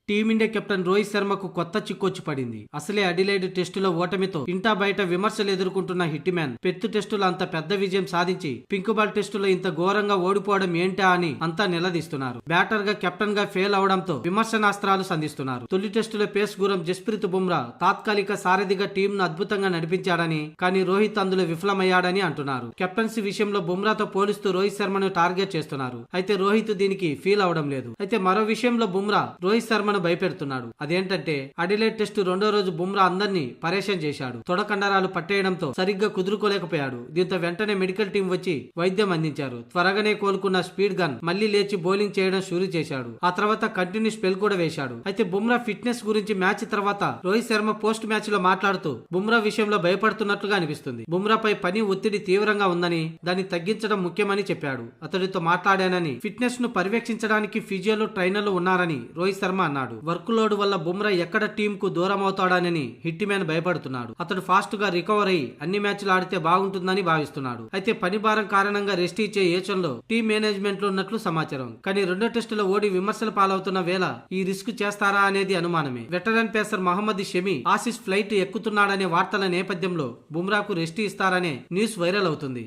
Team India captain Rohit శర్మకు కొత్త చిక్కొచ్చి పడింది. అసలే అడిలైడ్ టెస్టులో ఓటమితో ఇంటా బయట విమర్శలు ఎదుర్కొంటున్న హిట్ మ్యాన్ పెర్త్ టెస్టులో అంత పెద్ద విజయం సాధించి పింక్ బాల్ టెస్టులో ఇంత ఘోరంగా ఓడిపోవడం ఏంటా అని అంతా నిలదీస్తున్నారు. బ్యాటర్ గా కెప్టెన్ గా ఫెయిల్ అవడంతో విమర్శనాస్త్రాలు సంధిస్తున్నారు. తొలి టెస్టులో పేస్ గురం జస్ప్రీత్ బుమ్రా తాత్కాలిక సారథిగా టీం ను అద్భుతంగా నడిపించాడని, కానీ రోహిత్ అందులో విఫలమయ్యాడని అంటున్నారు. కెప్టెన్సీ విషయంలో బుమ్రాతో పోలిస్తూ రోహిత్ శర్మను టార్గెట్ చేస్తున్నారు. అయితే రోహిత్ దీనికి ఫీల్ అవడం లేదు. అయితే మరో విషయంలో బుమ్రా రోహిత్ శర్మను భయపెడుతున్నాడు. అదేంటంటే అడిలైడ్ టెస్టు రెండో రోజు బుమ్రా అందరినీ పరేషాన్ చేశాడు. తొడకండరాలు పట్టేయడంతో సరిగ్గా కుదురుకోలేకపోయాడు. దీంతో వెంటనే మెడికల్ టీం వచ్చి వైద్యం అందించారు. త్వరగానే కోలుకున్న స్పీడ్ గన్ మళ్లీ లేచి బౌలింగ్ చేయడం షురూ చేశాడు. ఆ తర్వాత కంటిన్యూ స్పెల్ కూడా వేశాడు. అయితే బుమ్రా ఫిట్నెస్ గురించి మ్యాచ్ తర్వాత రోహిత్ శర్మ పోస్ట్ మ్యాచ్ లో మాట్లాడుతూ బుమ్రా విషయంలో భయపడుతున్నట్లుగా అనిపిస్తుంది. బుమ్రాపై పని ఒత్తిడి తీవ్రంగా ఉందని, దాన్ని తగ్గించడం ముఖ్యమని చెప్పాడు. అతడితో మాట్లాడానని, ఫిట్నెస్ ను పర్యవేక్షించడానికి ఫిజియోలు ట్రైనర్లు ఉన్నారని రోహిత్ శర్మ అన్నాడు. వర్క్ లోడ్ వల్ల బుమ్రా ఎక్కడ టీం కు దూరం అవుతాడని హిట్ మ్యాన్ భయపడుతున్నాడు. అతడు ఫాస్ట్ గా రికవర్ అయ్యి అన్ని మ్యాచ్లు ఆడితే బాగుంటుందని భావిస్తున్నాడు. అయితే పని భారం కారణంగా రెస్ట్ ఇచ్చే యోచనలో టీం మేనేజ్మెంట్ లో ఉన్నట్లు సమాచారం. కానీ రెండో టెస్టులో ఓడి విమర్శలు పాలవుతున్న వేళ ఈ రిస్క్ చేస్తారా అనేది అనుమానమే. Veteran pacer Mohammed Shami Aussies flight ఎక్కుతున్నాడనే వార్తల నేపథ్యంలో బుమ్రాకు రెస్ట్ ఇస్తారనే న్యూస్ వైరల్ అవుతుంది.